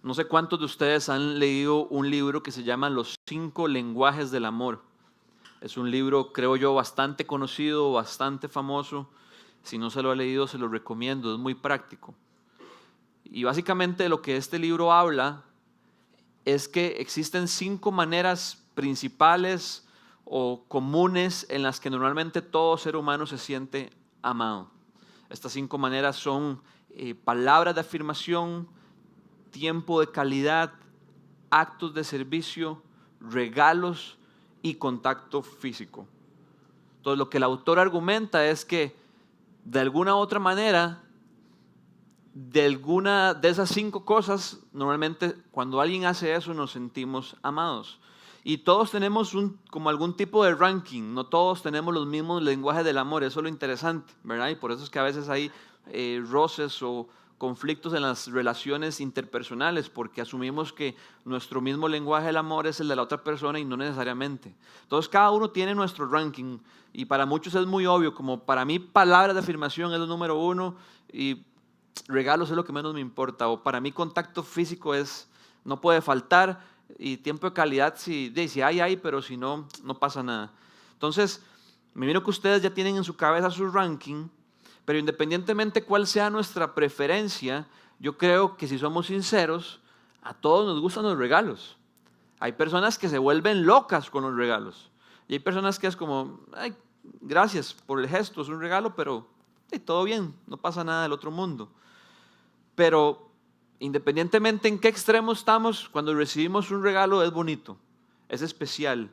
No sé cuántos de ustedes han leído un libro que se llama Los 5 lenguajes del amor. Es un libro, creo yo, bastante conocido, bastante famoso. Si no se lo ha leído, se lo recomiendo, es muy práctico. Y básicamente lo que este libro habla es que existen 5 maneras principales o comunes en las que normalmente todo ser humano se siente amado. Estas 5 maneras son palabras de afirmación, tiempo de calidad, actos de servicio, regalos y contacto físico. Entonces, lo que el autor argumenta es que de alguna u otra manera, de alguna de esas 5 cosas, normalmente cuando alguien hace eso nos sentimos amados. Y todos tenemos como algún tipo de ranking, no todos tenemos los mismos lenguajes del amor, eso es lo interesante, ¿verdad? Y por eso es que a veces hay roces o conflictos en las relaciones interpersonales, porque asumimos que nuestro mismo lenguaje del amor es el de la otra persona y no necesariamente. Entonces cada uno tiene nuestro ranking y para muchos es muy obvio, como para mí palabras de afirmación es lo número 1 y regalos es lo que menos me importa, o para mí contacto físico no puede faltar, y tiempo de calidad si hay, pero si no, no pasa nada. Entonces, me imagino que ustedes ya tienen en su cabeza su ranking, pero independientemente cuál sea nuestra preferencia, yo creo que si somos sinceros, a todos nos gustan los regalos. Hay personas que se vuelven locas con los regalos, y hay personas que es como, ay, gracias por el gesto, es un regalo, pero todo bien, no pasa nada del otro mundo. Pero independientemente en qué extremo estamos, cuando recibimos un regalo es bonito, es especial,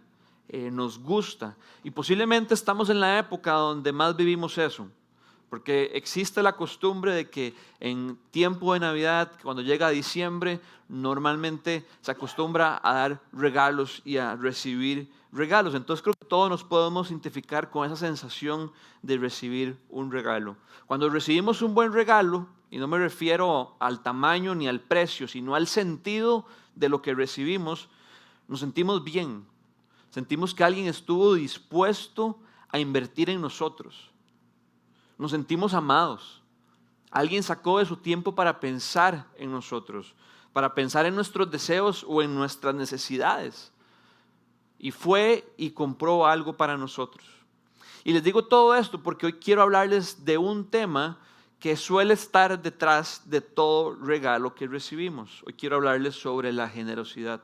nos gusta. Y posiblemente estamos en la época donde más vivimos eso, porque existe la costumbre de que en tiempo de Navidad, cuando llega diciembre, normalmente se acostumbra a dar regalos y a recibir regalos. Entonces creo que todos nos podemos identificar con esa sensación de recibir un regalo. Cuando recibimos un buen regalo, y no me refiero al tamaño ni al precio, sino al sentido de lo que recibimos, nos sentimos bien. Sentimos que alguien estuvo dispuesto a invertir en nosotros. Nos sentimos amados. Alguien sacó de su tiempo para pensar en nosotros, para pensar en nuestros deseos o en nuestras necesidades. Y fue y compró algo para nosotros. Y les digo todo esto porque hoy quiero hablarles de un tema que suele estar detrás de todo regalo que recibimos. Hoy quiero hablarles sobre la generosidad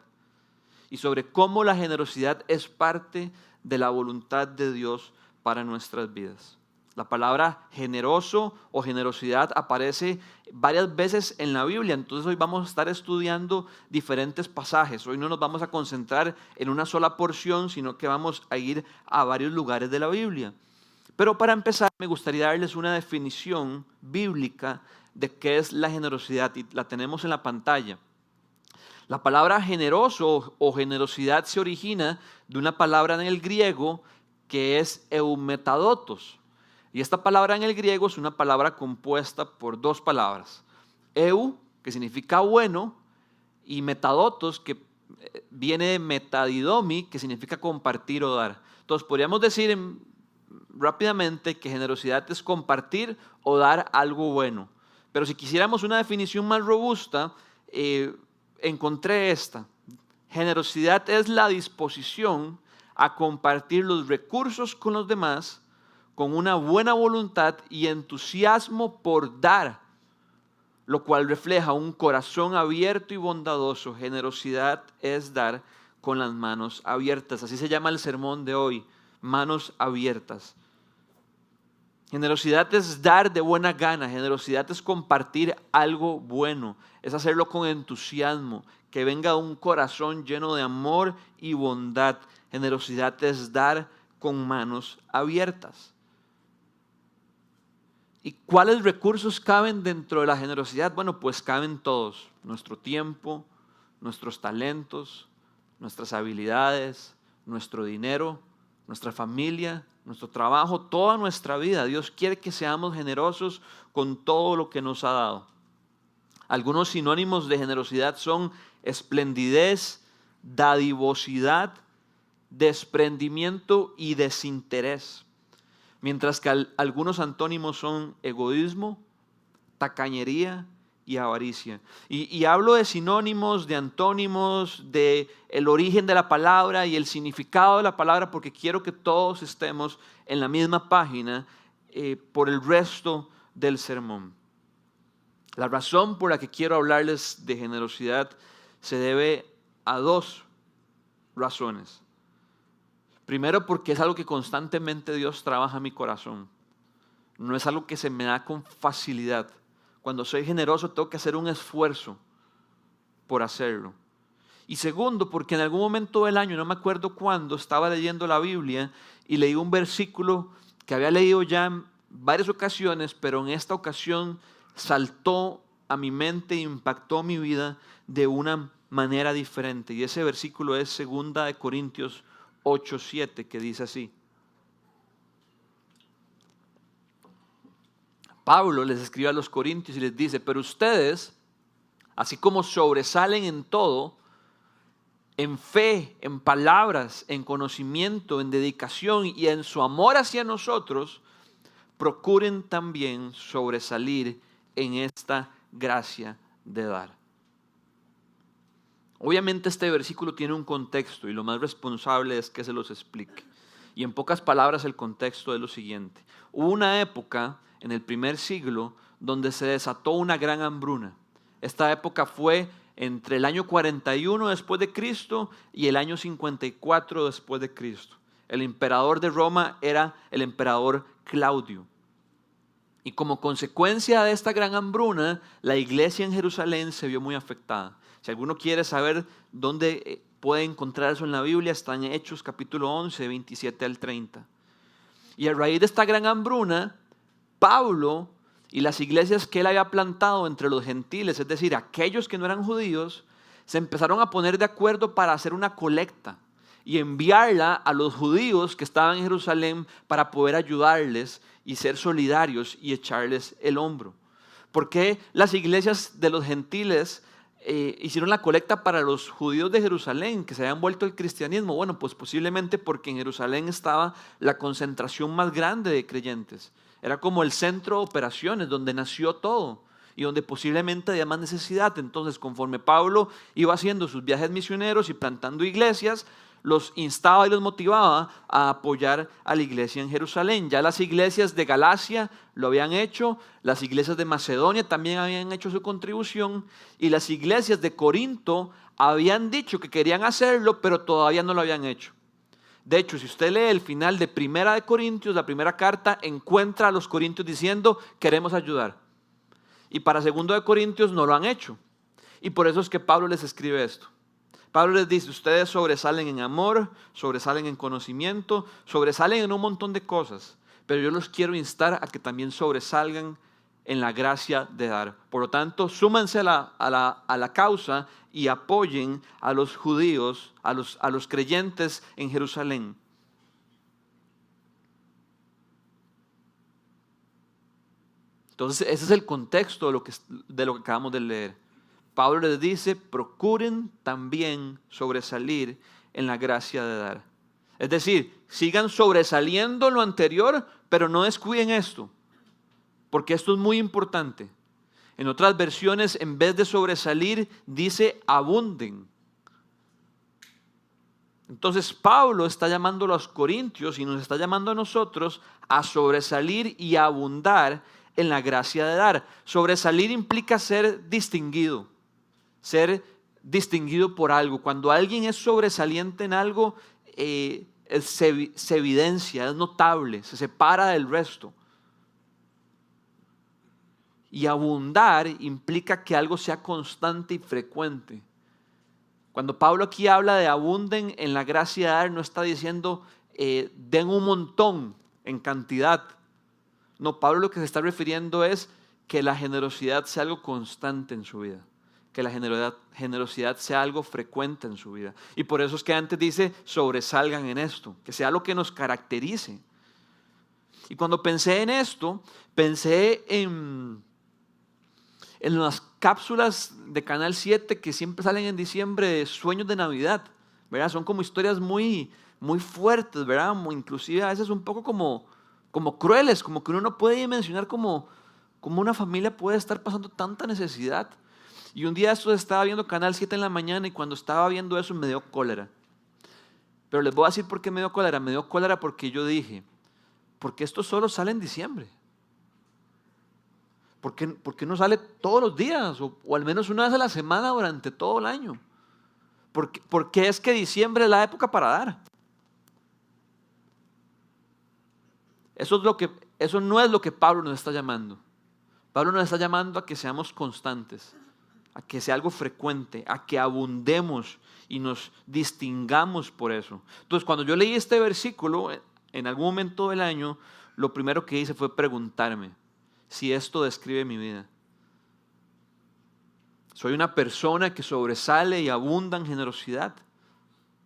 y sobre cómo la generosidad es parte de la voluntad de Dios para nuestras vidas. La palabra generoso o generosidad aparece varias veces en la Biblia, entonces hoy vamos a estar estudiando diferentes pasajes. Hoy no nos vamos a concentrar en una sola porción, sino que vamos a ir a varios lugares de la Biblia. Pero para empezar me gustaría darles una definición bíblica de qué es la generosidad y la tenemos en la pantalla. La palabra generoso o generosidad se origina de una palabra en el griego que es eumetadotos. Y esta palabra en el griego es una palabra compuesta por 2 palabras. Eu, que significa bueno, y metadotos, que viene de metadidomi, que significa compartir o dar. Entonces podríamos decir rápidamente que generosidad es compartir o dar algo bueno. Pero si quisiéramos una definición más robusta, encontré esta. Generosidad es la disposición a compartir los recursos con los demás con una buena voluntad y entusiasmo por dar, lo cual refleja un corazón abierto y bondadoso. Generosidad es dar con las manos abiertas. Así se llama el sermón de hoy, manos abiertas. Generosidad es dar de buena gana, generosidad es compartir algo bueno, es hacerlo con entusiasmo, que venga de un corazón lleno de amor y bondad. Generosidad es dar con manos abiertas. ¿Y cuáles recursos caben dentro de la generosidad? Bueno, pues caben todos, nuestro tiempo, nuestros talentos, nuestras habilidades, nuestro dinero, nuestra familia, nuestro trabajo, toda nuestra vida. Dios quiere que seamos generosos con todo lo que nos ha dado. Algunos sinónimos de generosidad son esplendidez, dadivosidad, desprendimiento y desinterés. Mientras que algunos antónimos son egoísmo, tacañería y avaricia. Y hablo de sinónimos, de antónimos, de el origen de la palabra y el significado de la palabra, porque quiero que todos estemos en la misma página por el resto del sermón. La razón por la que quiero hablarles de generosidad se debe a dos razones. Primero, porque es algo que constantemente Dios trabaja en mi corazón. No es algo que se me da con facilidad. Cuando soy generoso tengo que hacer un esfuerzo por hacerlo. Y segundo, porque en algún momento del año, no me acuerdo cuándo, estaba leyendo la Biblia y leí un versículo que había leído ya en varias ocasiones, pero en esta ocasión saltó a mi mente e impactó mi vida de una manera diferente. Y ese versículo es 2 Corintios 8:7, que dice así. Pablo les escribe a los corintios y les dice: pero ustedes, así como sobresalen en todo, en fe, en palabras, en conocimiento, en dedicación y en su amor hacia nosotros, procuren también sobresalir en esta gracia de dar. Obviamente este versículo tiene un contexto y lo más responsable es que se los explique. Y en pocas palabras el contexto es lo siguiente. Hubo una época en el primer siglo donde se desató una gran hambruna. Esta época fue entre el año 41 después de Cristo y el año 54 después de Cristo. El emperador de Roma era el emperador Claudio. Y como consecuencia de esta gran hambruna, la iglesia en Jerusalén se vio muy afectada. Si alguno quiere saber dónde puede encontrar eso en la Biblia, está en Hechos capítulo 11, 27 al 30. Y a raíz de esta gran hambruna, Pablo y las iglesias que él había plantado entre los gentiles, es decir, aquellos que no eran judíos, se empezaron a poner de acuerdo para hacer una colecta y enviarla a los judíos que estaban en Jerusalén para poder ayudarles y ser solidarios y echarles el hombro. ¿Por qué las iglesias de los gentiles hicieron la colecta para los judíos de Jerusalén que se habían vuelto al cristianismo? Bueno, pues posiblemente porque en Jerusalén estaba la concentración más grande de creyentes. Era como el centro de operaciones donde nació todo y donde posiblemente había más necesidad. Entonces, conforme Pablo iba haciendo sus viajes misioneros y plantando iglesias, los instaba y los motivaba a apoyar a la iglesia en Jerusalén. Ya las iglesias de Galacia lo habían hecho, las iglesias de Macedonia también habían hecho su contribución y las iglesias de Corinto habían dicho que querían hacerlo, pero todavía no lo habían hecho. De hecho, si usted lee el final de Primera de Corintios, la primera carta, encuentra a los corintios diciendo: queremos ayudar. Y para Segundo de Corintios no lo han hecho. Y por eso es que Pablo les escribe esto. Pablo les dice: ustedes sobresalen en amor, sobresalen en conocimiento, sobresalen en un montón de cosas, pero yo los quiero instar a que también sobresalgan en la gracia de dar. Por lo tanto, súmanse a la causa y apoyen a los judíos, a los creyentes en Jerusalén. Entonces, ese es el contexto de lo que acabamos de leer. Pablo les dice: procuren también sobresalir en la gracia de dar. Es decir, sigan sobresaliendo en lo anterior, pero no descuiden esto, porque esto es muy importante. En otras versiones, en vez de sobresalir, dice abunden. Entonces Pablo está llamando a los corintios y nos está llamando a nosotros a sobresalir y a abundar en la gracia de dar. Sobresalir implica ser distinguido por algo. Cuando alguien es sobresaliente en algo, se evidencia, es notable, se separa del resto. Y abundar implica que algo sea constante y frecuente. Cuando Pablo aquí habla de abunden en la gracia de dar, no está diciendo den un montón en cantidad. No, Pablo lo que se está refiriendo es que la generosidad sea algo constante en su vida. Que la generosidad sea algo frecuente en su vida. Y por eso es que antes dice sobresalgan en esto, que sea lo que nos caracterice. Y cuando pensé en esto, pensé en las cápsulas de Canal 7 que siempre salen en diciembre de Sueños de Navidad, ¿verdad? Son como historias muy, muy fuertes, ¿verdad? Inclusive a veces un poco como crueles, como que uno no puede dimensionar cómo ¿Cómo una familia puede estar pasando tanta necesidad? Y un día esto estaba viendo Canal 7 en la mañana y cuando estaba viendo eso me dio cólera. Pero les voy a decir por qué me dio cólera. Me dio cólera porque yo dije, ¿por qué esto solo sale en diciembre? ¿Por qué no sale todos los días o al menos una vez a la semana durante todo el año? ¿Por qué es que diciembre es la época para dar? Eso no es lo que Pablo nos está llamando. Pablo nos está llamando a que seamos constantes, a que sea algo frecuente, a que abundemos y nos distingamos por eso. Entonces, cuando yo leí este versículo, en algún momento del año, lo primero que hice fue preguntarme si esto describe mi vida. Soy una persona que sobresale y abunda en generosidad.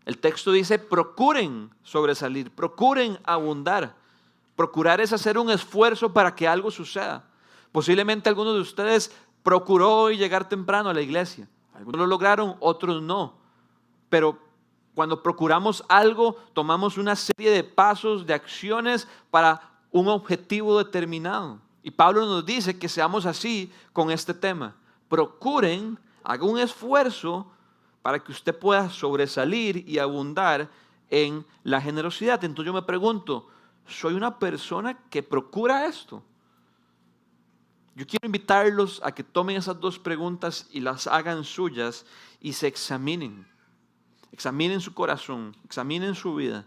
El texto dice, procuren sobresalir, procuren abundar. Procurar es hacer un esfuerzo para que algo suceda. Posiblemente algunos de ustedes procuró llegar temprano a la iglesia. Algunos lo lograron, otros no. Pero cuando procuramos algo, tomamos una serie de pasos, de acciones para un objetivo determinado. Y Pablo nos dice que seamos así con este tema. Procuren, hagan un esfuerzo para que usted pueda sobresalir y abundar en la generosidad. Entonces yo me pregunto, ¿soy una persona que procura esto? Yo quiero invitarlos a que tomen esas dos preguntas y las hagan suyas y se examinen. Examinen su corazón, examinen su vida.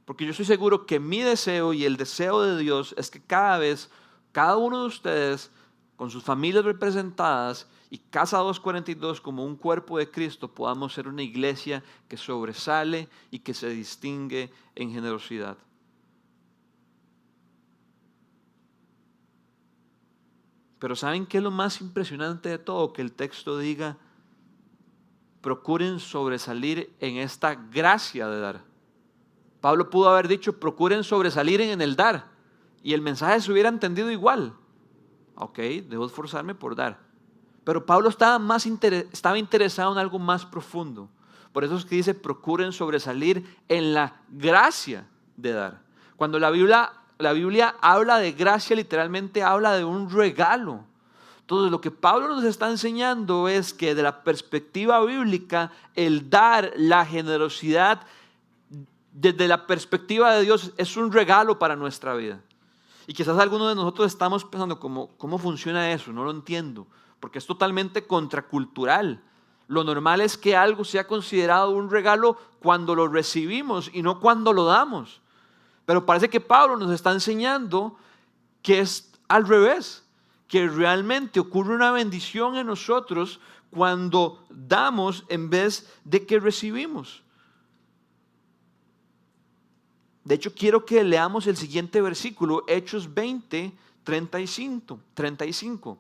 Porque yo estoy seguro que mi deseo y el deseo de Dios es que cada vez, cada uno de ustedes, con sus familias representadas y Casa 242 como un cuerpo de Cristo, podamos ser una iglesia que sobresale y que se distingue en generosidad. Pero ¿saben qué es lo más impresionante de todo? Que el texto diga, procuren sobresalir en esta gracia de dar. Pablo pudo haber dicho, procuren sobresalir en el dar. Y el mensaje se hubiera entendido igual. Ok, debo esforzarme por dar. Pero Pablo estaba interesado en algo más profundo. Por eso es que dice, procuren sobresalir en la gracia de dar. Cuando la Biblia habla de gracia, literalmente habla de un regalo. Entonces, lo que Pablo nos está enseñando es que de la perspectiva bíblica, el dar, la generosidad, desde la perspectiva de Dios, es un regalo para nuestra vida. Y quizás algunos de nosotros estamos pensando, ¿cómo funciona eso? No lo entiendo, porque es totalmente contracultural. Lo normal es que algo sea considerado un regalo cuando lo recibimos y no cuando lo damos. Pero parece que Pablo nos está enseñando que es al revés, que realmente ocurre una bendición en nosotros cuando damos en vez de que recibimos. De hecho, quiero que leamos el siguiente versículo, Hechos 20, 35.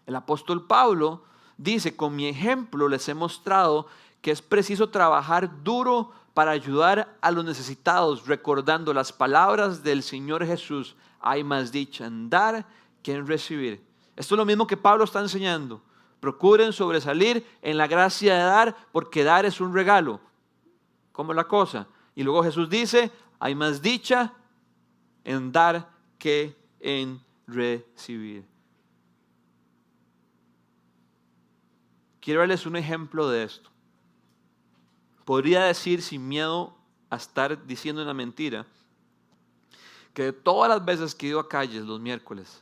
El apóstol Pablo dice, con mi ejemplo les he mostrado que es preciso trabajar duro para ayudar a los necesitados, recordando las palabras del Señor Jesús. Hay más dicha en dar que en recibir. Esto es lo mismo que Pablo está enseñando. Procuren sobresalir en la gracia de dar, porque dar es un regalo. ¿Cómo es la cosa? Y luego Jesús dice, hay más dicha en dar que en recibir. Quiero darles un ejemplo de esto. Podría decir sin miedo a estar diciendo una mentira, que de todas las veces que he ido a calles los miércoles,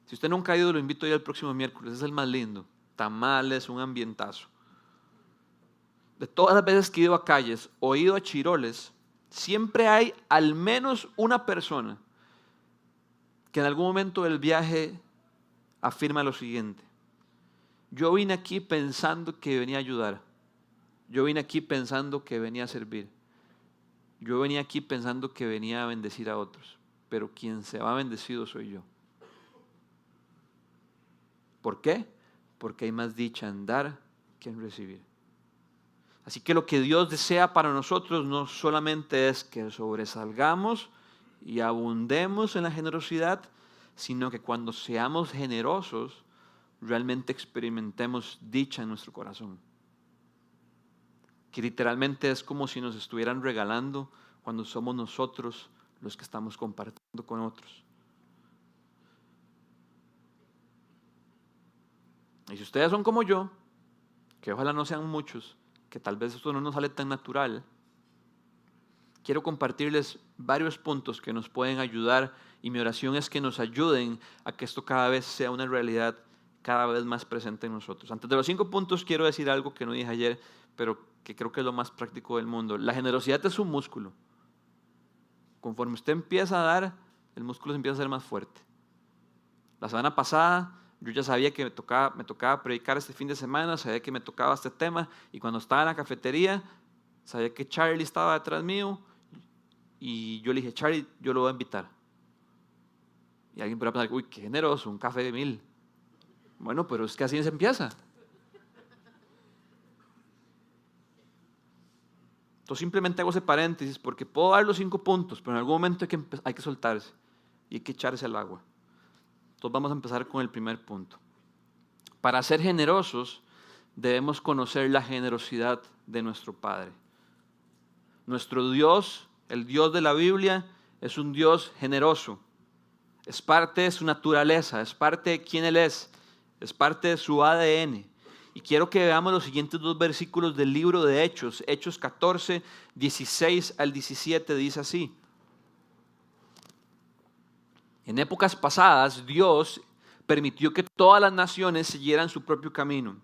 si usted nunca ha ido, lo invito yo el próximo miércoles, es el más lindo. Tamales, un ambientazo. De todas las veces que he ido a calles o he ido a chiroles, siempre hay al menos una persona que en algún momento del viaje afirma lo siguiente: yo vine aquí pensando que venía a ayudar, yo vine aquí pensando que venía a servir, yo venía aquí pensando que venía a bendecir a otros, pero quien se va bendecido soy yo. ¿Por qué? Porque hay más dicha en dar que en recibir. Así que lo que Dios desea para nosotros no solamente es que sobresalgamos y abundemos en la generosidad, sino que cuando seamos generosos, realmente experimentemos dicha en nuestro corazón. Que literalmente es como si nos estuvieran regalando cuando somos nosotros los que estamos compartiendo con otros. Y si ustedes son como yo, que ojalá no sean muchos, que tal vez esto no nos sale tan natural, quiero compartirles varios puntos que nos pueden ayudar, y mi oración es que nos ayuden a que esto cada vez sea una realidad cada vez más presente en nosotros. Antes de los 5 puntos quiero decir algo que no dije ayer, pero que creo que es lo más práctico del mundo. La generosidad es un músculo. Conforme usted empieza a dar, el músculo se empieza a hacer más fuerte. La semana pasada yo ya sabía que me tocaba predicar este fin de semana, sabía que me tocaba este tema, y cuando estaba en la cafetería, sabía que Charlie estaba detrás mío, y yo le dije, Charlie, yo lo voy a invitar. Y alguien podrá pensar, uy, qué generoso, un café de 1000. Bueno, pero es que así se empieza. Entonces simplemente hago ese paréntesis porque puedo dar los 5 puntos, pero en algún momento hay que soltarse y hay que echarse al agua. Entonces vamos a empezar con el primer punto. Para ser generosos debemos conocer la generosidad de nuestro Padre. Nuestro Dios, el Dios de la Biblia, es un Dios generoso. Es parte de su naturaleza, es parte de quién Él es parte de su ADN. Y quiero que veamos los siguientes 2 versículos del libro de Hechos. Hechos 14, 16 al 17 dice así. En épocas pasadas, Dios permitió que todas las naciones siguieran su propio camino.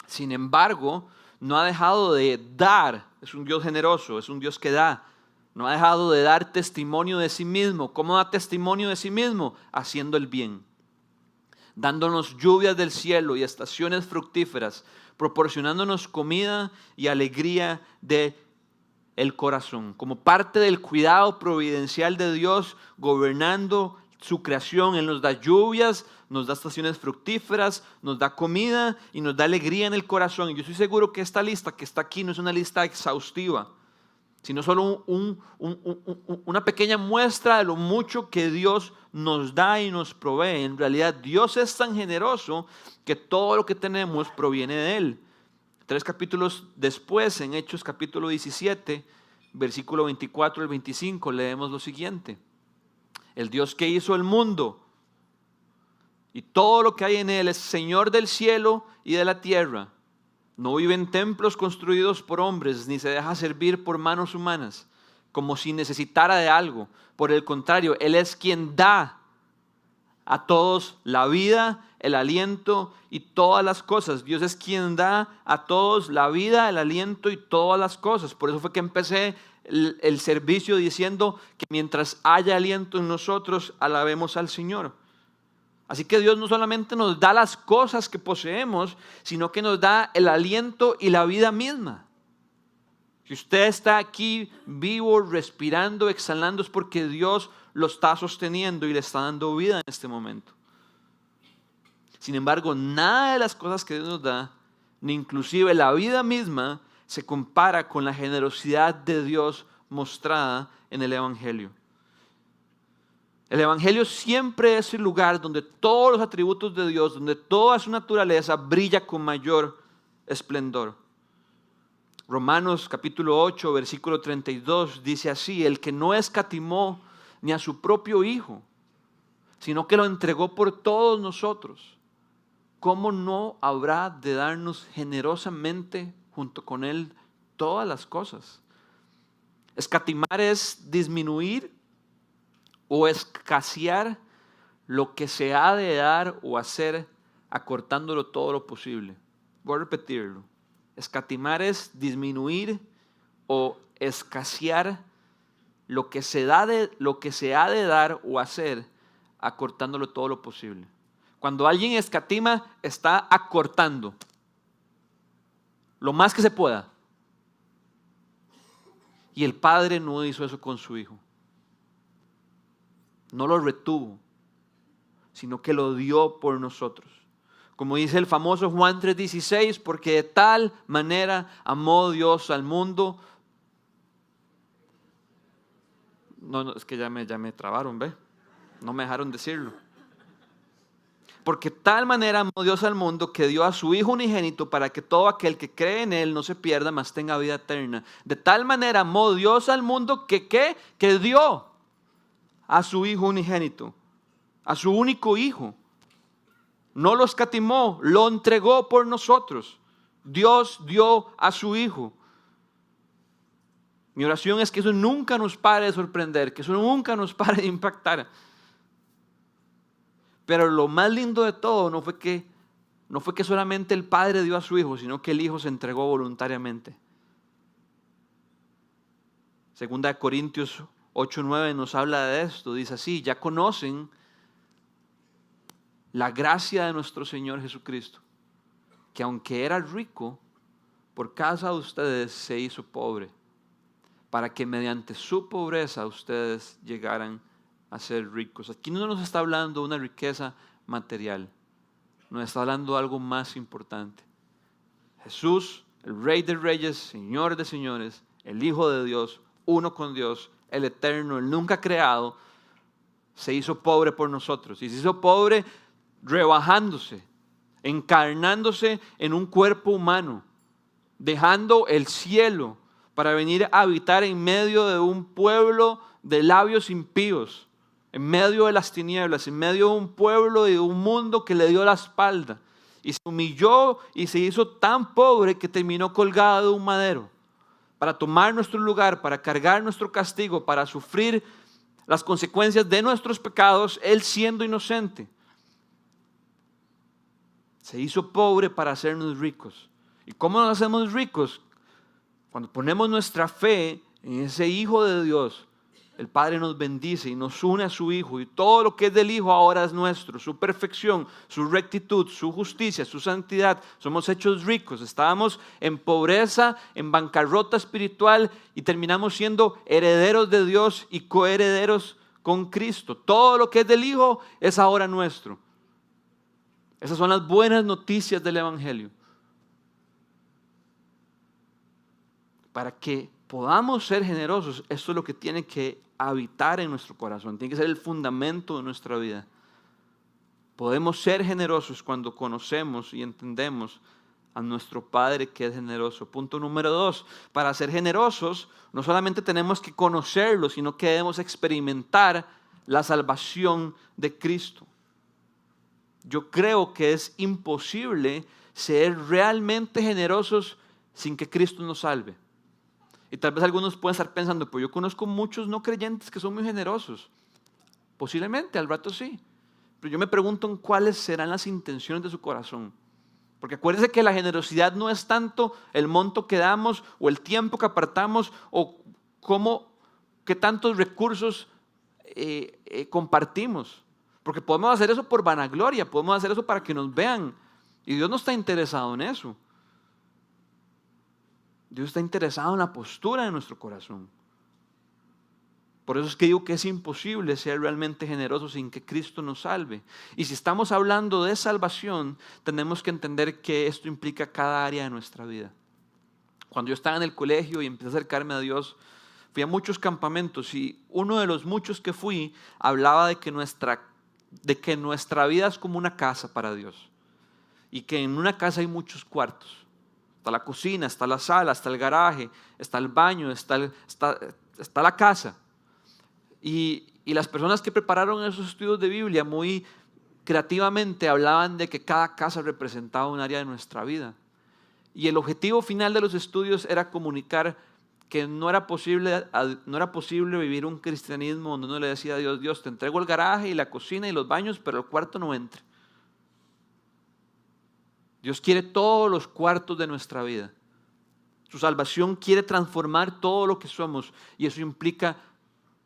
Sin embargo, no ha dejado de dar. Es un Dios generoso, es un Dios que da. No ha dejado de dar testimonio de sí mismo. ¿Cómo da testimonio de sí mismo? Haciendo el bien, dándonos lluvias del cielo y estaciones fructíferas, proporcionándonos comida y alegría del corazón. Como parte del cuidado providencial de Dios, gobernando su creación, Él nos da lluvias, nos da estaciones fructíferas, nos da comida y nos da alegría en el corazón. Y yo estoy seguro que esta lista que está aquí no es una lista exhaustiva, sino solo una pequeña muestra de lo mucho que Dios nos da y nos provee. En realidad, Dios es tan generoso que todo lo que tenemos proviene de Él. 3 capítulos después, en Hechos capítulo 17, versículo 24 al 25, leemos lo siguiente. El Dios que hizo el mundo y todo lo que hay en él es Señor del cielo y de la tierra. No vive en templos construidos por hombres, ni se deja servir por manos humanas, como si necesitara de algo. Por el contrario, Él es quien da a todos la vida, el aliento y todas las cosas. Dios es quien da a todos la vida, el aliento y todas las cosas. Por eso fue que empecé el servicio diciendo que mientras haya aliento en nosotros, alabemos al Señor. Así que Dios no solamente nos da las cosas que poseemos, sino que nos da el aliento y la vida misma. Si usted está aquí vivo, respirando, exhalando, es porque Dios lo está sosteniendo y le está dando vida en este momento. Sin embargo, nada de las cosas que Dios nos da, ni inclusive la vida misma, se compara con la generosidad de Dios mostrada en el Evangelio. El Evangelio siempre es el lugar donde todos los atributos de Dios, donde toda su naturaleza brilla con mayor esplendor. Romanos capítulo 8, versículo 32 dice así: el que no escatimó ni a su propio Hijo, sino que lo entregó por todos nosotros, ¿cómo no habrá de darnos generosamente junto con Él todas las cosas? Escatimar es disminuir o escasear lo que se ha de dar o hacer, acortándolo todo lo posible. Voy a repetirlo. Escatimar es disminuir o escasear lo que se ha de dar o hacer, acortándolo todo lo posible. Cuando alguien escatima, está acortando lo más que se pueda. Y el Padre no hizo eso con su Hijo. No lo retuvo, sino que lo dio por nosotros. Como dice el famoso Juan 3:16, porque de tal manera amó Dios al mundo. No, es que ya me trabaron, ¿ve? No me dejaron decirlo. Porque tal manera amó Dios al mundo que dio a su Hijo unigénito para que todo aquel que cree en Él no se pierda, mas tenga vida eterna. De tal manera amó Dios al mundo que dio a su Hijo unigénito, a su único Hijo. No lo escatimó, lo entregó por nosotros. Dios dio a su Hijo. Mi oración es que eso nunca nos pare de sorprender, que eso nunca nos pare de impactar. Pero lo más lindo de todo no fue que solamente el Padre dio a su Hijo, sino que el Hijo se entregó voluntariamente. Segunda de Corintios 8:9 nos habla de esto. Dice así: ya conocen la gracia de nuestro Señor Jesucristo, que aunque era rico, por causa de ustedes se hizo pobre, para que mediante su pobreza ustedes llegaran a ser ricos. Aquí no nos está hablando de una riqueza material, nos está hablando de algo más importante. Jesús, el Rey de Reyes, Señor de Señores, el Hijo de Dios, uno con Dios, el Eterno, el nunca creado, se hizo pobre por nosotros. Y se hizo pobre rebajándose, encarnándose en un cuerpo humano, dejando el cielo para venir a habitar en medio de un pueblo de labios impíos, en medio de las tinieblas, en medio de un pueblo y de un mundo que le dio la espalda. Y se humilló y se hizo tan pobre que terminó colgado de un madero para tomar nuestro lugar, para cargar nuestro castigo, para sufrir las consecuencias de nuestros pecados, Él siendo inocente. Se hizo pobre para hacernos ricos. ¿Y cómo nos hacemos ricos? Cuando ponemos nuestra fe en ese Hijo de Dios, el Padre nos bendice y nos une a su Hijo, y todo lo que es del Hijo ahora es nuestro: su perfección, su rectitud, su justicia, su santidad. Somos hechos ricos. Estábamos en pobreza, en bancarrota espiritual, y terminamos siendo herederos de Dios y coherederos con Cristo. Todo lo que es del Hijo es ahora nuestro. Esas son las buenas noticias del Evangelio. Para que podamos ser generosos, esto es lo que tiene que habitar en nuestro corazón, tiene que ser el fundamento de nuestra vida. Podemos ser generosos cuando conocemos y entendemos a nuestro Padre que es generoso. Punto número 2, para ser generosos no solamente tenemos que conocerlo, sino que debemos experimentar la salvación de Cristo. Yo creo que es imposible ser realmente generosos sin que Cristo nos salve. Y tal vez algunos pueden estar pensando: pues yo conozco muchos no creyentes que son muy generosos. Posiblemente, al rato sí. Pero yo me pregunto en cuáles serán las intenciones de su corazón. Porque acuérdense que la generosidad no es tanto el monto que damos o el tiempo que apartamos o qué tantos recursos compartimos. Porque podemos hacer eso por vanagloria, podemos hacer eso para que nos vean. Y Dios no está interesado en eso. Dios está interesado en la postura de nuestro corazón. Por eso es que digo que es imposible ser realmente generosos sin que Cristo nos salve. Y si estamos hablando de salvación, tenemos que entender que esto implica cada área de nuestra vida. Cuando yo estaba en el colegio y empecé a acercarme a Dios, fui a muchos campamentos, y uno de los muchos que fui hablaba de que nuestra vida es como una casa para Dios. Y que en una casa hay muchos cuartos. Está la cocina, está la sala, está el garaje, está el baño, está la casa. Y las personas que prepararon esos estudios de Biblia muy creativamente hablaban de que cada casa representaba un área de nuestra vida. Y el objetivo final de los estudios era comunicar que no era posible vivir un cristianismo donde uno le decía a Dios: Dios, te entrego el garaje y la cocina y los baños, pero el cuarto no entre. Dios quiere todos los cuartos de nuestra vida. Su salvación quiere transformar todo lo que somos, y eso implica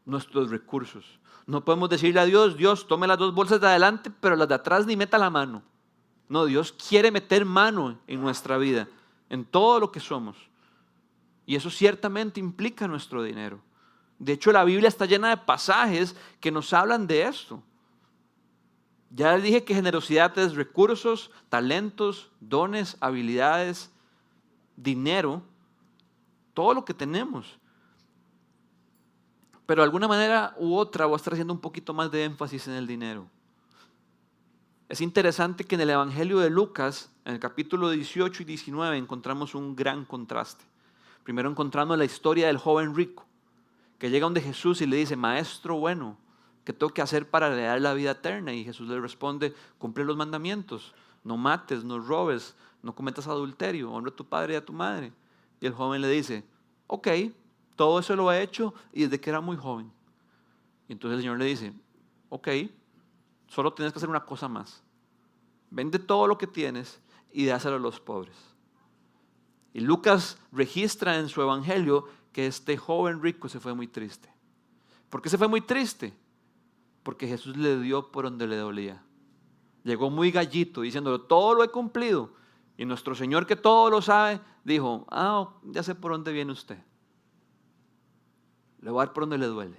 nuestros recursos. No podemos decirle a Dios: Dios, tome las 2 bolsas de adelante, pero las de atrás ni meta la mano. No, Dios quiere meter mano en nuestra vida, en todo lo que somos. Y eso ciertamente implica nuestro dinero. De hecho, la Biblia está llena de pasajes que nos hablan de esto. Ya les dije que generosidad es recursos, talentos, dones, habilidades, dinero, todo lo que tenemos. Pero de alguna manera u otra voy a estar haciendo un poquito más de énfasis en el dinero. Es interesante que en el Evangelio de Lucas, en el capítulo 18 y 19, encontramos un gran contraste. Primero encontramos la historia del joven rico, que llega donde Jesús y le dice: Maestro bueno, ¿Qué tengo que hacer para heredar la vida eterna? Y Jesús le responde, cumple los mandamientos. No mates, no robes, no cometas adulterio, honra a tu padre y a tu madre. Y el joven le dice, ok, todo eso lo he hecho y desde que era muy joven. Y entonces el Señor le dice, ok, solo tienes que hacer una cosa más. Vende todo lo que tienes y dáselo a los pobres. Y Lucas registra en su evangelio que este joven rico se fue muy triste. ¿Por qué se fue muy triste? Porque Jesús le dio por donde le dolía. Llegó muy gallito diciéndole, todo lo he cumplido. Y nuestro Señor, que todo lo sabe, dijo, ya sé por dónde viene usted. Le voy a dar por donde le duele.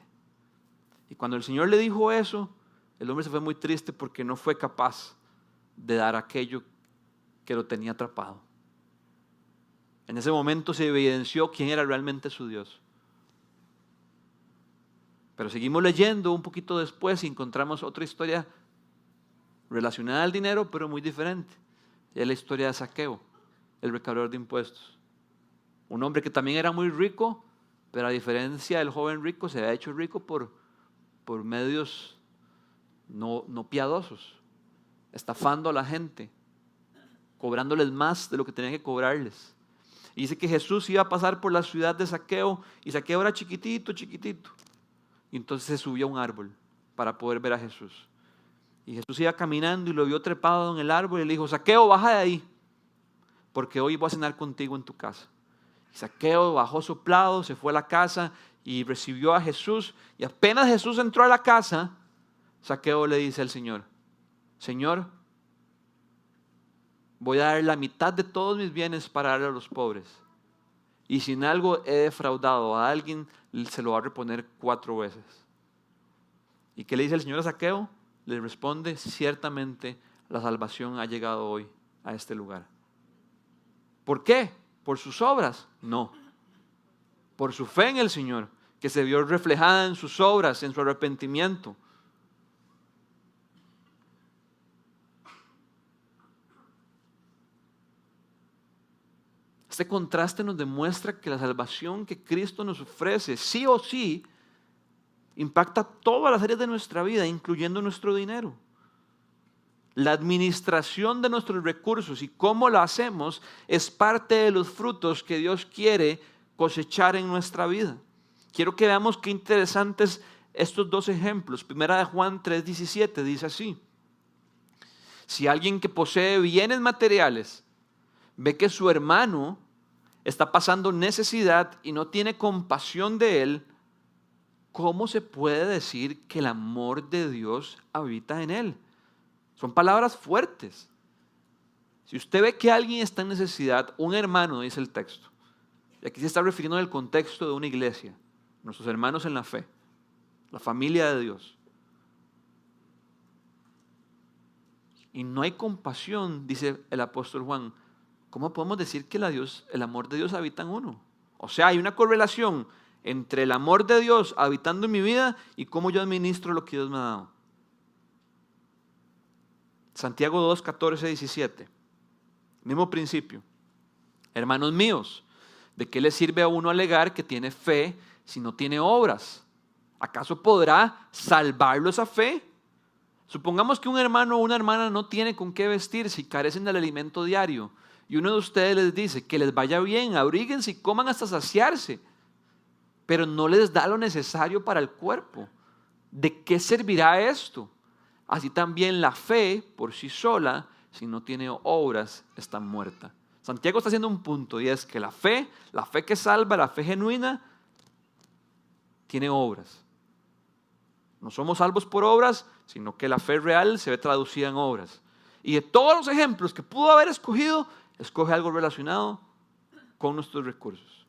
Y cuando el Señor le dijo eso, el hombre se fue muy triste porque no fue capaz de dar aquello que lo tenía atrapado. En ese momento se evidenció quién era realmente su Dios. Pero seguimos leyendo un poquito después y encontramos otra historia relacionada al dinero, pero muy diferente. Y es la historia de Zaqueo, el recaudador de impuestos. Un hombre que también era muy rico, pero a diferencia del joven rico, se había hecho rico por medios no piadosos, estafando a la gente, cobrándoles más de lo que tenían que cobrarles. Y dice que Jesús iba a pasar por la ciudad de Zaqueo, y Zaqueo era chiquitito. Y entonces se subió a un árbol para poder ver a Jesús. Y Jesús iba caminando y lo vio trepado en el árbol y le dijo, Zaqueo, baja de ahí, porque hoy voy a cenar contigo en tu casa. Y Zaqueo bajó soplado, se fue a la casa y recibió a Jesús. Y apenas Jesús entró a la casa, Zaqueo le dice al Señor, Señor, voy a dar la mitad de todos mis bienes para darle a los pobres. Y si en algo he defraudado a alguien, se lo va a reponer 4 veces. ¿Y qué le dice el Señor a Zaqueo? Le responde, ciertamente la salvación ha llegado hoy a este lugar. ¿Por qué? ¿Por sus obras? No. Por su fe en el Señor, que se vio reflejada en sus obras, en su arrepentimiento. Este contraste nos demuestra que la salvación que Cristo nos ofrece, sí o sí, impacta todas las áreas de nuestra vida, incluyendo nuestro dinero. La administración de nuestros recursos y cómo lo hacemos es parte de los frutos que Dios quiere cosechar en nuestra vida. Quiero que veamos qué interesantes estos 2 ejemplos. Primera de Juan 3:17 dice así: si alguien que posee bienes materiales ve que su hermano está pasando necesidad y no tiene compasión de él, ¿cómo se puede decir que el amor de Dios habita en él? Son palabras fuertes. Si usted ve que alguien está en necesidad, un hermano, dice el texto, y aquí se está refiriendo al contexto de una iglesia, nuestros hermanos en la fe, la familia de Dios, y no hay compasión, dice el apóstol Juan, ¿cómo podemos decir que el amor de Dios habita en uno? O sea, hay una correlación entre el amor de Dios habitando en mi vida y cómo yo administro lo que Dios me ha dado. Santiago 2, 14, 17. Mismo principio. Hermanos míos, ¿de qué le sirve a uno alegar que tiene fe si no tiene obras? ¿Acaso podrá salvarlo esa fe? Supongamos que un hermano o una hermana no tiene con qué vestirse y carecen del alimento diario. Y uno de ustedes les dice que les vaya bien, abríguense y coman hasta saciarse, pero no les da lo necesario para el cuerpo. ¿De qué servirá esto? Así también la fe por sí sola, si no tiene obras, está muerta. Santiago está haciendo un punto y es que la fe que salva, la fe genuina, tiene obras. No somos salvos por obras, sino que la fe real se ve traducida en obras. Y de todos los ejemplos que pudo haber escogido, escoge algo relacionado con nuestros recursos.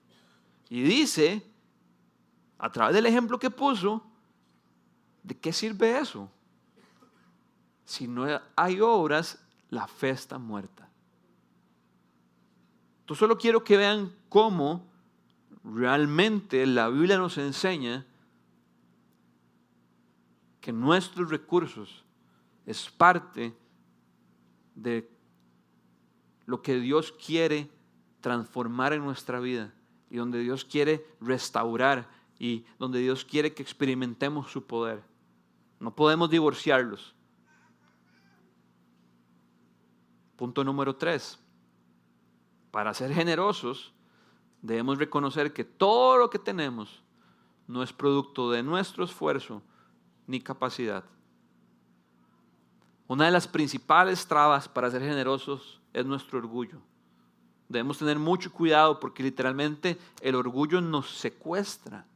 Y dice, a través del ejemplo que puso, ¿de qué sirve eso? Si no hay obras, la fe está muerta. Entonces solo quiero que vean cómo realmente la Biblia nos enseña que nuestros recursos es parte de lo que Dios quiere transformar en nuestra vida y donde Dios quiere restaurar y donde Dios quiere que experimentemos su poder. No podemos divorciarlos. Punto número 3. Para ser generosos, debemos reconocer que todo lo que tenemos no es producto de nuestro esfuerzo ni capacidad. Una de las principales trabas para ser generosos es nuestro orgullo. Debemos tener mucho cuidado porque literalmente el orgullo nos secuestra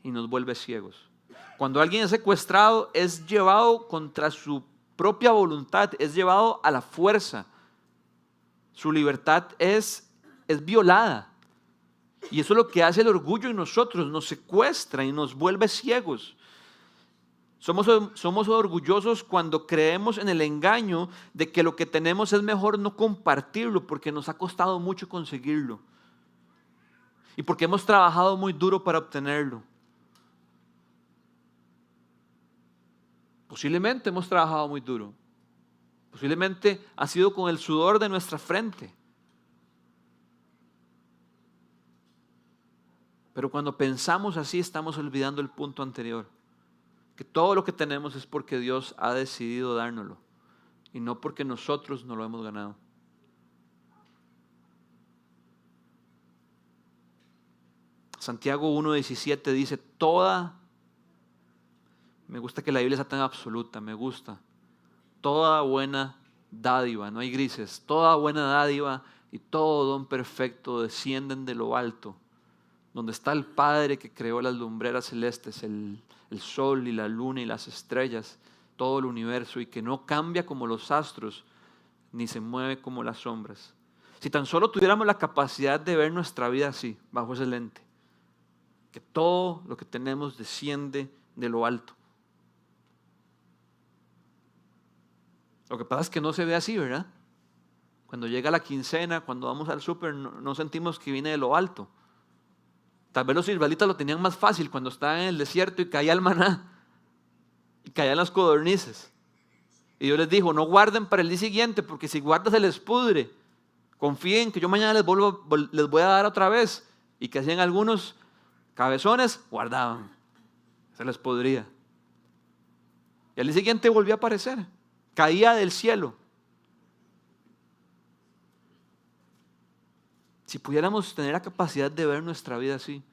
y nos vuelve ciegos. Cuando alguien es secuestrado, es llevado contra su propia voluntad, es llevado a la fuerza. Su libertad es violada. Y eso es lo que hace el orgullo en nosotros, nos secuestra y nos vuelve ciegos. Somos orgullosos cuando creemos en el engaño de que lo que tenemos es mejor no compartirlo porque nos ha costado mucho conseguirlo. Y porque hemos trabajado muy duro para obtenerlo. Posiblemente hemos trabajado muy duro. Posiblemente ha sido con el sudor de nuestra frente. Pero cuando pensamos así estamos olvidando el punto anterior. Que todo lo que tenemos es porque Dios ha decidido dárnoslo y no porque nosotros no lo hemos ganado. Santiago 1:17 dice, me gusta que la Biblia sea tan absoluta, me gusta, toda buena dádiva, no hay grises, toda buena dádiva y todo don perfecto descienden de lo alto, donde está el Padre que creó las lumbreras celestes, el sol y la luna y las estrellas, todo el universo, y que no cambia como los astros, ni se mueve como las sombras. Si tan solo tuviéramos la capacidad de ver nuestra vida así, bajo ese lente, que todo lo que tenemos desciende de lo alto. Lo que pasa es que no se ve así, ¿verdad? Cuando llega la quincena, cuando vamos al súper, no sentimos que viene de lo alto. Tal vez los israelitas lo tenían más fácil cuando estaban en el desierto y caía el maná y caían las codornices. Y Dios les dijo, no guarden para el día siguiente porque si guardas se les pudre. Confíen que yo mañana les voy a dar otra vez. Y que hacían algunos cabezones, guardaban. Se les podría. Y al día siguiente volvió a aparecer. Caía del cielo. Si pudiéramos tener la capacidad de ver nuestra vida así,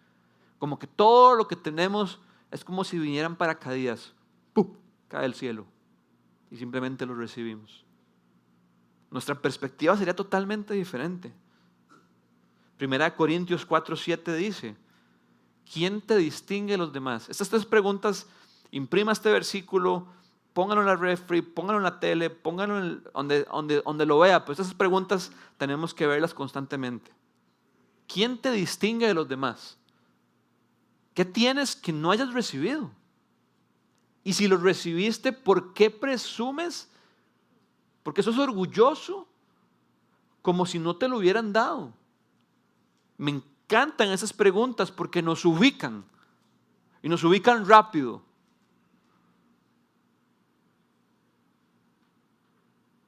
como que todo lo que tenemos es como si vinieran paracaídas, ¡pum!, cae del cielo y simplemente lo recibimos. Nuestra perspectiva sería totalmente diferente. 1 Corintios 4:7 dice, ¿quién te distingue de los demás? Estas 3 preguntas, imprima este versículo, pónganlo en la refri, pónganlo en la tele, pónganlo donde lo vea, pero estas preguntas tenemos que verlas constantemente. ¿Quién te distingue de los demás? ¿Qué tienes que no hayas recibido? Y si lo recibiste, ¿por qué presumes? Porque sos orgulloso, como si no te lo hubieran dado. Me encantan esas preguntas porque nos ubican, y nos ubican rápido.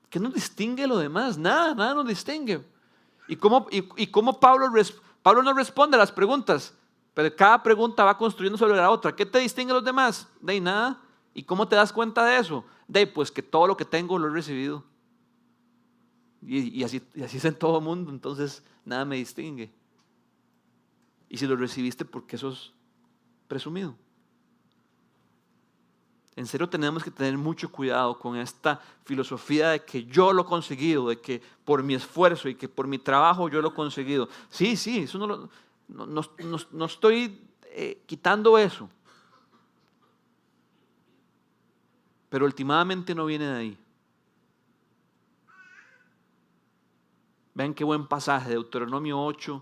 ¿Qué nos distingue de lo demás? Nada nos distingue. ¿Y cómo Pablo no responde a las preguntas? Pero cada pregunta va construyendo sobre la otra. ¿Qué te distingue de los demás? De nada. ¿Y cómo te das cuenta de eso? Pues que todo lo que tengo lo he recibido. Y así es en todo mundo, entonces nada me distingue. Y si lo recibiste, ¿por qué sos presumido? En serio tenemos que tener mucho cuidado con esta filosofía de que yo lo he conseguido, de que por mi esfuerzo y que por mi trabajo yo lo he conseguido. Sí, eso no estoy quitando eso. Pero últimamente no viene de ahí. Vean qué buen pasaje, Deuteronomio 8,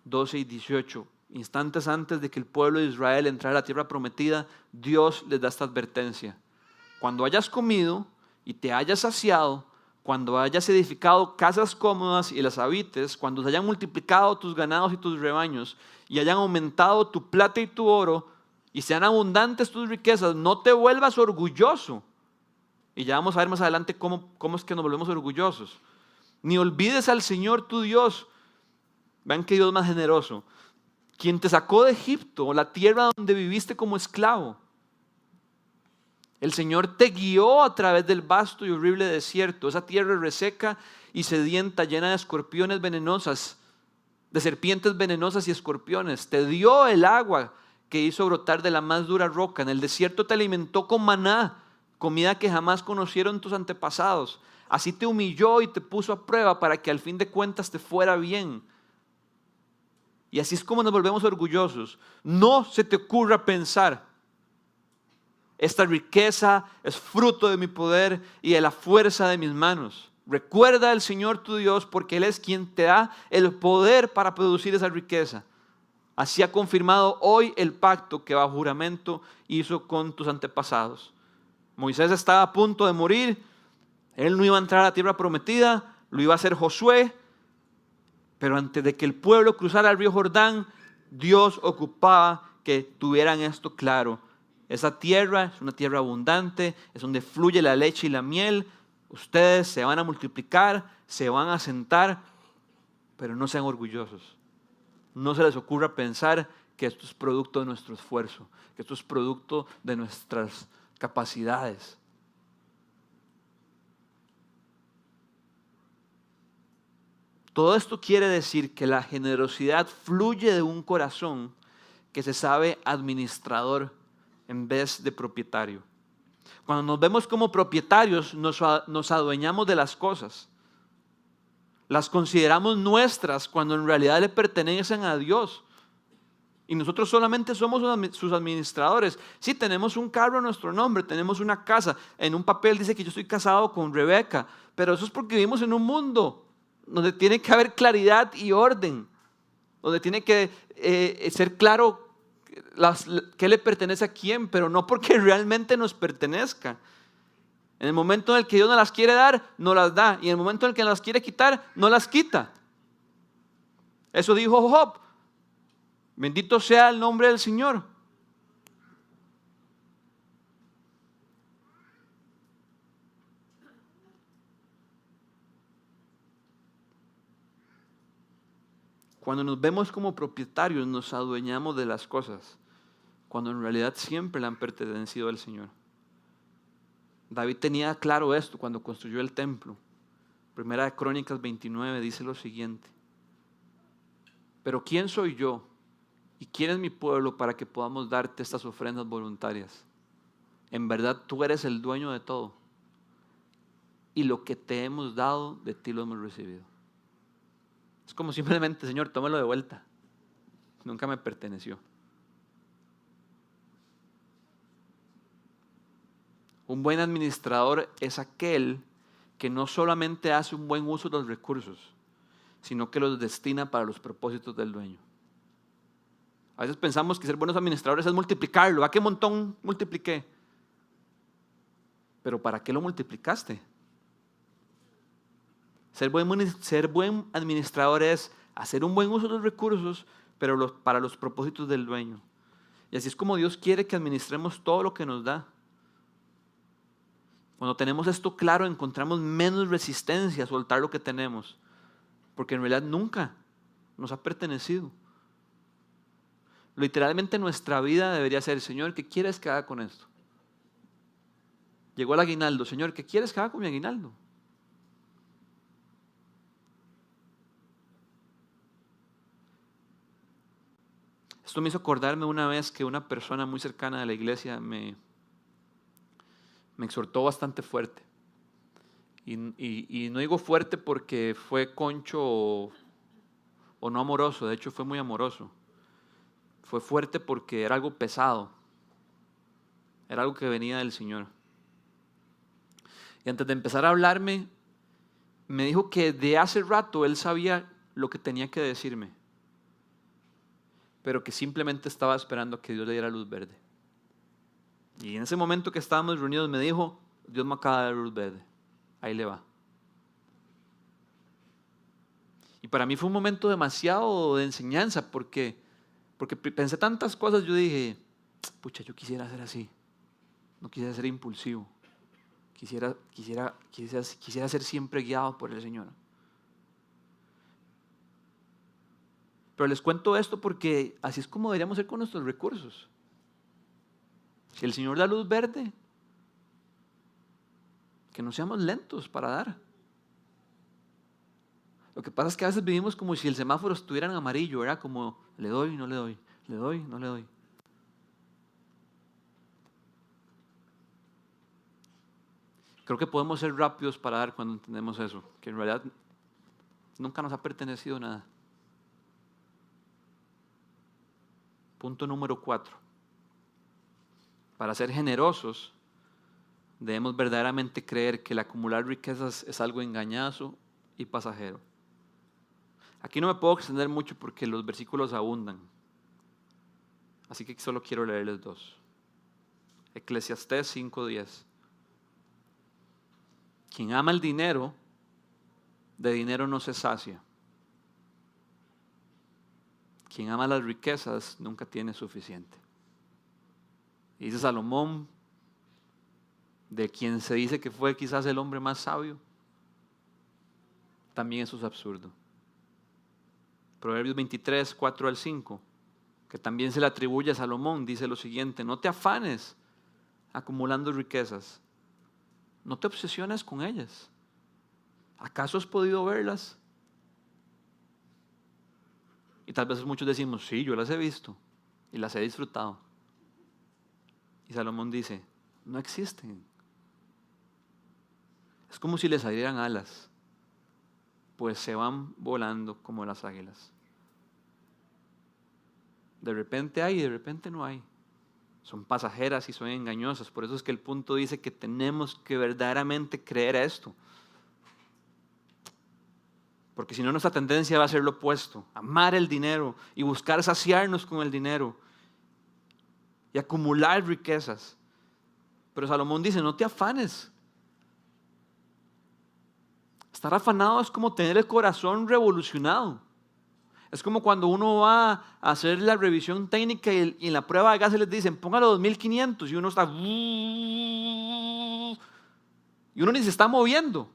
12 y 18. Instantes antes de que el pueblo de Israel entrara a la tierra prometida, Dios les da esta advertencia. Cuando hayas comido y te hayas saciado, cuando hayas edificado casas cómodas y las habites, cuando se hayan multiplicado tus ganados y tus rebaños, y hayan aumentado tu plata y tu oro, y sean abundantes tus riquezas, no te vuelvas orgulloso. Y ya vamos a ver más adelante cómo es que nos volvemos orgullosos. Ni olvides al Señor tu Dios. Vean qué Dios más generoso. Quien te sacó de Egipto, la tierra donde viviste como esclavo. El Señor te guió a través del vasto y horrible desierto, esa tierra reseca y sedienta, llena de escorpiones venenosas, de serpientes venenosas y escorpiones. Te dio el agua que hizo brotar de la más dura roca. En el desierto te alimentó con maná, comida que jamás conocieron tus antepasados. Así te humilló y te puso a prueba para que al fin de cuentas te fuera bien. Y así es como nos volvemos orgullosos. No se te ocurra pensar: esta riqueza es fruto de mi poder y de la fuerza de mis manos. Recuerda al Señor tu Dios, porque Él es quien te da el poder para producir esa riqueza. Así ha confirmado hoy el pacto que bajo juramento hizo con tus antepasados. Moisés estaba a punto de morir. Él no iba a entrar a la tierra prometida, lo iba a hacer Josué. Pero antes de que el pueblo cruzara el río Jordán, Dios ocupaba que tuvieran esto claro. Esa tierra es una tierra abundante, es donde fluye la leche y la miel. Ustedes se van a multiplicar, se van a sentar, pero no sean orgullosos. No se les ocurra pensar que esto es producto de nuestro esfuerzo, que esto es producto de nuestras capacidades. Todo esto quiere decir que la generosidad fluye de un corazón que se sabe administrador en vez de propietario. Cuando nos vemos como propietarios, nos adueñamos de las cosas. Las consideramos nuestras cuando en realidad le pertenecen a Dios. Y nosotros solamente somos sus administradores. Sí, tenemos un carro a nuestro nombre, tenemos una casa. En un papel dice que yo estoy casado con Rebeca, pero eso es porque vivimos en un mundo donde tiene que haber claridad y orden, donde tiene que ser claro qué le pertenece a quién, pero no porque realmente nos pertenezca. En el momento en el que Dios nos las quiere dar, no las da, y en el momento en el que nos las quiere quitar, no las quita. Eso dijo Job: bendito sea el nombre del Señor. Cuando nos vemos como propietarios, nos adueñamos de las cosas, cuando en realidad siempre le han pertenecido al Señor. David tenía claro esto cuando construyó el templo. Primera de Crónicas 29 dice lo siguiente: pero ¿quién soy yo y quién es mi pueblo para que podamos darte estas ofrendas voluntarias? En verdad tú eres el dueño de todo, y lo que te hemos dado, de ti lo hemos recibido. Es como simplemente: Señor, tómalo de vuelta. Nunca me perteneció. Un buen administrador es aquel que no solamente hace un buen uso de los recursos, sino que los destina para los propósitos del dueño. A veces pensamos que ser buenos administradores es multiplicarlo. ¿A qué montón multipliqué? Pero ¿para qué lo multiplicaste? Ser buen administrador es hacer un buen uso de los recursos, pero para los propósitos del dueño. Y así es como Dios quiere que administremos todo lo que nos da. Cuando tenemos esto claro, encontramos menos resistencia a soltar lo que tenemos, porque en realidad nunca nos ha pertenecido. Literalmente nuestra vida debería ser: Señor, ¿qué quieres que haga con esto? Llegó el aguinaldo: Señor, ¿qué quieres que haga con mi aguinaldo? Esto me hizo acordarme una vez que una persona muy cercana de la iglesia me exhortó bastante fuerte. Y no digo fuerte porque fue concho o no amoroso, de hecho fue muy amoroso. Fue fuerte porque era algo pesado, era algo que venía del Señor. Y antes de empezar a hablarme, me dijo que de hace rato él sabía lo que tenía que decirme, pero que simplemente estaba esperando a que Dios le diera luz verde. Y en ese momento que estábamos reunidos me dijo: Dios me acaba de dar luz verde, ahí le va. Y para mí fue un momento demasiado de enseñanza, porque pensé tantas cosas. Yo dije: pucha, yo quisiera ser así, no quisiera ser impulsivo, quisiera ser siempre guiado por el Señor. Pero les cuento esto porque así es como deberíamos ser con nuestros recursos. Si el Señor da luz verde, que no seamos lentos para dar. Lo que pasa es que a veces vivimos como si el semáforo estuviera en amarillo, ¿verdad? Como le doy, no le doy, le doy, no le doy. Creo que podemos ser rápidos para dar cuando entendemos eso, que en realidad nunca nos ha pertenecido nada. Punto número 4. Para ser generosos, debemos verdaderamente creer que el acumular riquezas es algo engañoso y pasajero. Aquí no me puedo extender mucho porque los versículos abundan. Así que solo quiero leerles 2. Eclesiastés 5:10. Quien ama el dinero, de dinero no se sacia. Quien ama las riquezas nunca tiene suficiente. Y dice Salomón, de quien se dice que fue quizás el hombre más sabio, también eso es absurdo. Proverbios 23, 4-5, que también se le atribuye a Salomón, dice lo siguiente: no te afanes acumulando riquezas, no te obsesiones con ellas. ¿Acaso has podido verlas? Y tal vez muchos decimos, sí, yo las he visto y las he disfrutado. Y Salomón dice, no existen. Es como si les salieran alas, pues se van volando como las águilas. De repente hay y de repente no hay. Son pasajeras y son engañosas. Por eso es que el punto dice que tenemos que verdaderamente creer esto. Porque si no, nuestra tendencia va a ser lo opuesto: amar el dinero y buscar saciarnos con el dinero y acumular riquezas. Pero Salomón dice, no te afanes. Estar afanado es como tener el corazón revolucionado. Es como cuando uno va a hacer la revisión técnica y en la prueba de gases les dicen, póngalo 2500 y uno está... Y uno ni se está moviendo.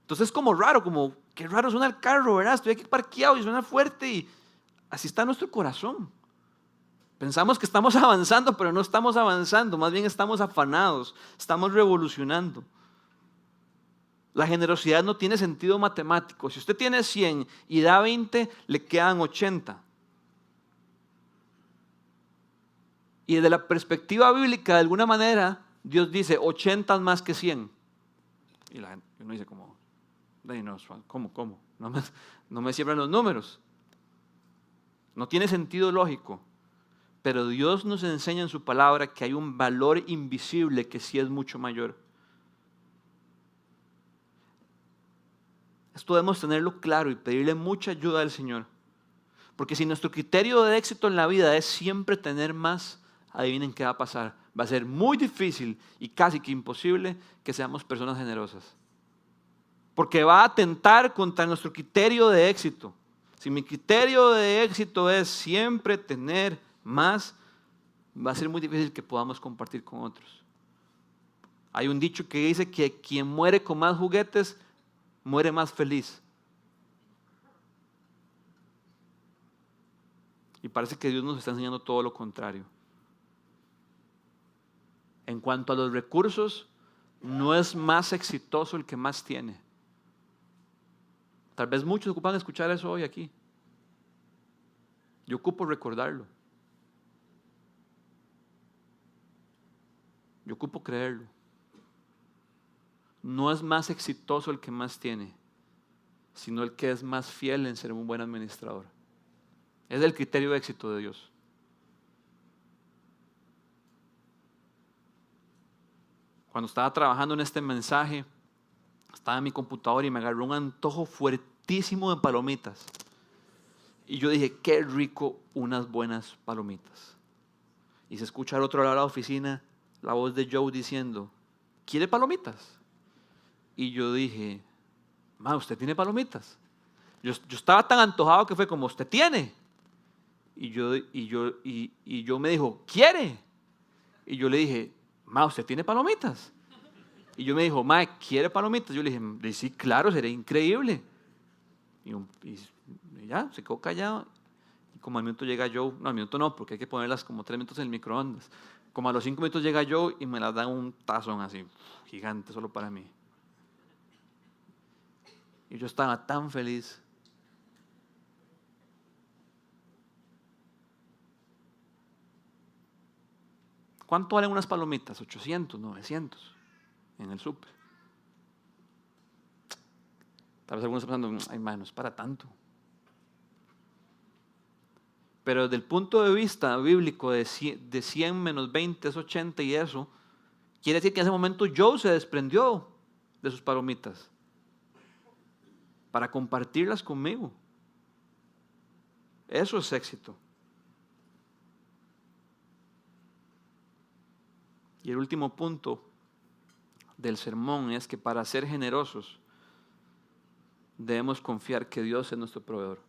Entonces es como raro, como, qué raro suena el carro, ¿verdad? Estoy aquí parqueado y suena fuerte y así está nuestro corazón. Pensamos que estamos avanzando, pero no estamos avanzando, más bien estamos afanados, estamos revolucionando. La generosidad no tiene sentido matemático. Si usted tiene 100 y da 20, le quedan 80. Y desde la perspectiva bíblica, de alguna manera, Dios dice 80 es más que 100. Y uno dice como, ¿cómo? No me cierran los números. No tiene sentido lógico. Pero Dios nos enseña en su palabra que hay un valor invisible que sí es mucho mayor. Esto debemos tenerlo claro y pedirle mucha ayuda al Señor. Porque si nuestro criterio de éxito en la vida es siempre tener más, adivinen qué va a pasar. Va a ser muy difícil y casi que imposible que seamos personas generosas. Porque va a atentar contra nuestro criterio de éxito. Si mi criterio de éxito es siempre tener más, va a ser muy difícil que podamos compartir con otros. Hay un dicho que dice que quien muere con más juguetes muere más feliz. Y parece que Dios nos está enseñando todo lo contrario. En cuanto a los recursos, no es más exitoso el que más tiene. Tal vez muchos ocupan escuchar eso hoy aquí. Yo ocupo recordarlo. Yo ocupo creerlo. No es más exitoso el que más tiene, sino el que es más fiel en ser un buen administrador. Es el criterio de éxito de Dios. Cuando estaba trabajando en este mensaje, estaba en mi computadora y me agarró un antojo fuertísimo de palomitas. Y yo dije, qué rico unas buenas palomitas. Y se escucha al otro lado de la oficina la voz de Joe diciendo, ¿quiere palomitas? Y yo dije, ma, ¿usted tiene palomitas? Yo estaba tan antojado que fue como, ¿usted tiene? Y yo me dijo, ¿quiere? Y yo le dije, ma, ¿usted tiene palomitas? Y yo me dijo, ma, ¿quiere palomitas? Yo le dije, sí, claro, sería increíble. Y ya, se quedó callado. Y como al minuto llega Joe, no, al minuto no, porque hay que ponerlas como 3 minutos en el microondas. Como a los 5 minutos llega Joe y me las da un tazón así, gigante, solo para mí. Y yo estaba tan feliz. ¿Cuánto valen unas palomitas? 800, 900 en el súper. Tal vez algunos están pensando, ay, no es para tanto. Pero desde el punto de vista bíblico de 100 menos 20 es 80 y eso, quiere decir que en ese momento Joe se desprendió de sus palomitas para compartirlas conmigo. Eso es éxito. Y el último punto del sermón es que para ser generosos debemos confiar que Dios es nuestro proveedor.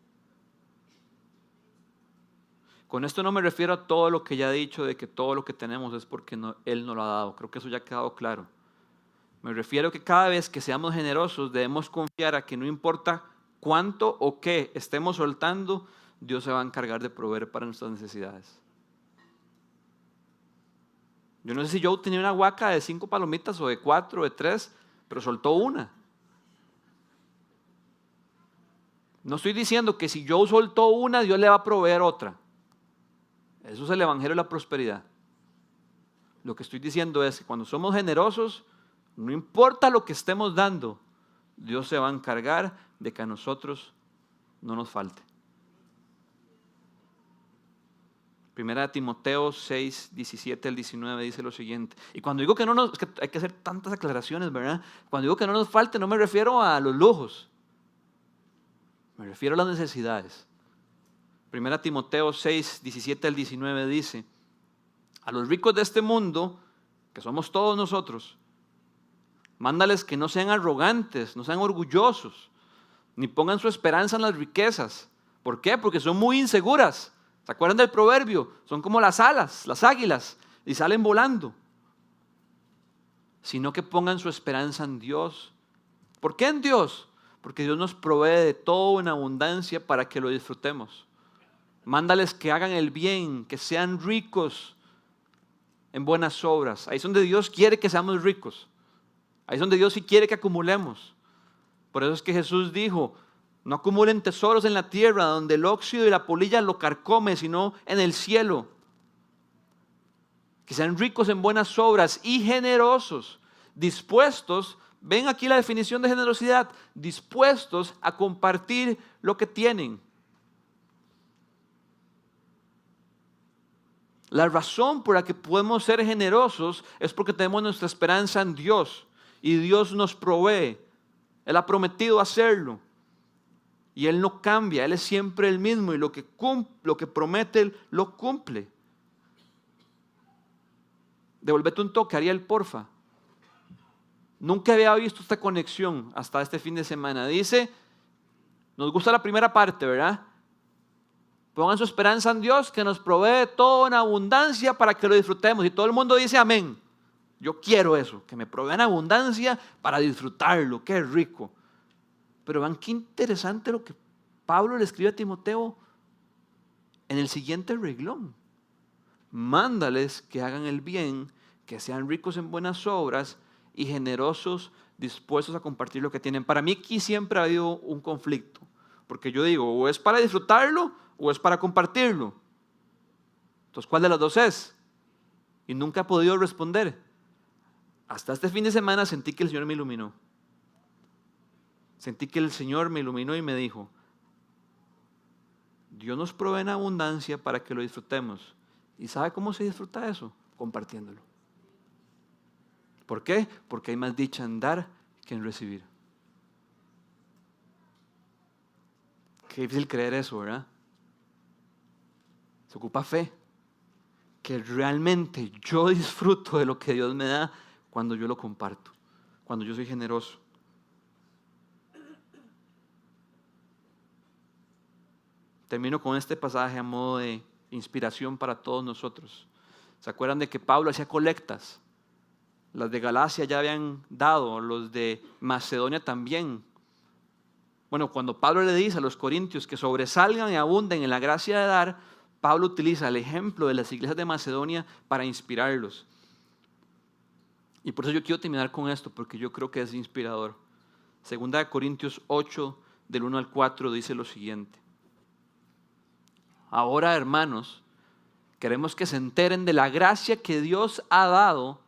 Con esto no me refiero a todo lo que ya he dicho de que todo lo que tenemos es porque Él nos lo ha dado. Creo que eso ya ha quedado claro. Me refiero a que cada vez que seamos generosos debemos confiar a que no importa cuánto o qué estemos soltando, Dios se va a encargar de proveer para nuestras necesidades. Yo no sé si Joe tenía una guaca de 5 palomitas o de 4 o de 3, pero soltó una. No estoy diciendo que si Joe soltó una, Dios le va a proveer otra. Eso es el evangelio de la prosperidad. Lo que estoy diciendo es que cuando somos generosos, no importa lo que estemos dando, Dios se va a encargar de que a nosotros no nos falte. Primera de Timoteo 6, 17 al 19 dice lo siguiente. Y cuando digo que no nos, es que hay que hacer tantas aclaraciones, ¿verdad? Cuando digo que no nos falte, no me refiero a los lujos. Me refiero a las necesidades. Primera Timoteo 6, 17 al 19 dice, a los ricos de este mundo, que somos todos nosotros, mándales que no sean arrogantes, no sean orgullosos, ni pongan su esperanza en las riquezas. ¿Por qué? Porque son muy inseguras. ¿Se acuerdan del proverbio? Son como las alas, las águilas, y salen volando. Sino que pongan su esperanza en Dios. ¿Por qué en Dios? Porque Dios nos provee de todo en abundancia para que lo disfrutemos. Mándales que hagan el bien, que sean ricos en buenas obras. Ahí es donde Dios quiere que seamos ricos. Ahí es donde Dios sí quiere que acumulemos. Por eso es que Jesús dijo, no acumulen tesoros en la tierra, donde el óxido y la polilla lo carcome, sino en el cielo. Que sean ricos en buenas obras y generosos, dispuestos, ven aquí la definición de generosidad, dispuestos a compartir lo que tienen. La razón por la que podemos ser generosos es porque tenemos nuestra esperanza en Dios y Dios nos provee. Él ha prometido hacerlo y Él no cambia, Él es siempre el mismo y lo que promete Él lo cumple. Devuélvete un toque, Ariel, porfa. Nunca había visto esta conexión hasta este fin de semana. Dice, nos gusta la primera parte, ¿verdad? Pongan su esperanza en Dios que nos provee todo en abundancia para que lo disfrutemos. Y todo el mundo dice amén. Yo quiero eso, que me provean abundancia para disfrutarlo. Qué rico. Pero vean qué interesante lo que Pablo le escribe a Timoteo en el siguiente reglón. Mándales que hagan el bien, que sean ricos en buenas obras y generosos, dispuestos a compartir lo que tienen. Para mí aquí siempre ha habido un conflicto. Porque yo digo, o es para disfrutarlo o es para compartirlo. Entonces, ¿cuál de las dos es? Y nunca he podido responder. Hasta este fin de semana sentí que el Señor me iluminó. Sentí que el Señor me iluminó y me dijo, Dios nos provee en abundancia para que lo disfrutemos. ¿Y sabe cómo se disfruta eso? Compartiéndolo. ¿Por qué? Porque hay más dicha en dar que en recibir. Qué difícil creer eso, ¿verdad? Se ocupa fe. Que realmente yo disfruto de lo que Dios me da cuando yo lo comparto, cuando yo soy generoso. Termino con este pasaje a modo de inspiración para todos nosotros. ¿Se acuerdan de que Pablo hacía colectas? Las de Galacia ya habían dado, los de Macedonia también. Bueno, cuando Pablo le dice a los corintios que sobresalgan y abunden en la gracia de dar, Pablo utiliza el ejemplo de las iglesias de Macedonia para inspirarlos. Y por eso yo quiero terminar con esto, porque yo creo que es inspirador. Segunda de Corintios 8, del 1 al 4, dice lo siguiente. Ahora, hermanos, queremos que se enteren de la gracia que Dios ha dado.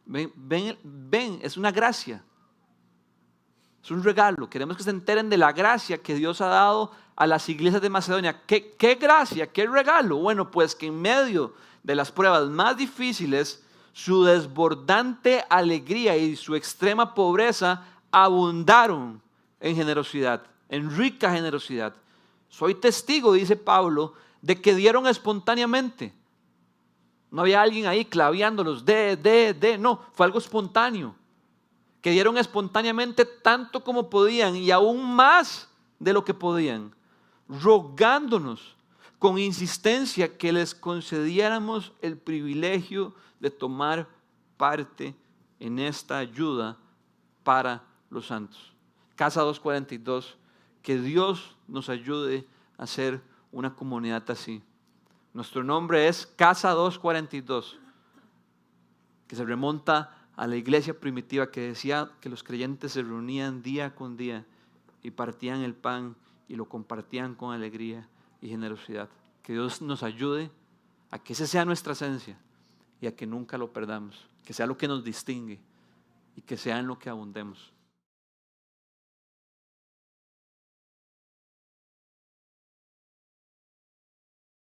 Ven, es una gracia. Es un regalo. Queremos que se enteren de la gracia que Dios ha dado a las iglesias de Macedonia. ¿Qué gracia? ¿Qué regalo? Bueno, pues que en medio de las pruebas más difíciles, su desbordante alegría y su extrema pobreza abundaron en generosidad, en rica generosidad. Soy testigo, dice Pablo, de que dieron espontáneamente. No había alguien ahí claveándolos, no, fue algo espontáneo. Que dieron espontáneamente tanto como podían y aún más de lo que podían, rogándonos con insistencia que les concediéramos el privilegio de tomar parte en esta ayuda para los santos. Casa 242, que Dios nos ayude a ser una comunidad así. Nuestro nombre es Casa 242, que se remonta a la iglesia primitiva que decía que los creyentes se reunían día con día y partían el pan y lo compartían con alegría y generosidad. Que Dios nos ayude a que esa sea nuestra esencia y a que nunca lo perdamos, que sea lo que nos distingue y que sea en lo que abundemos.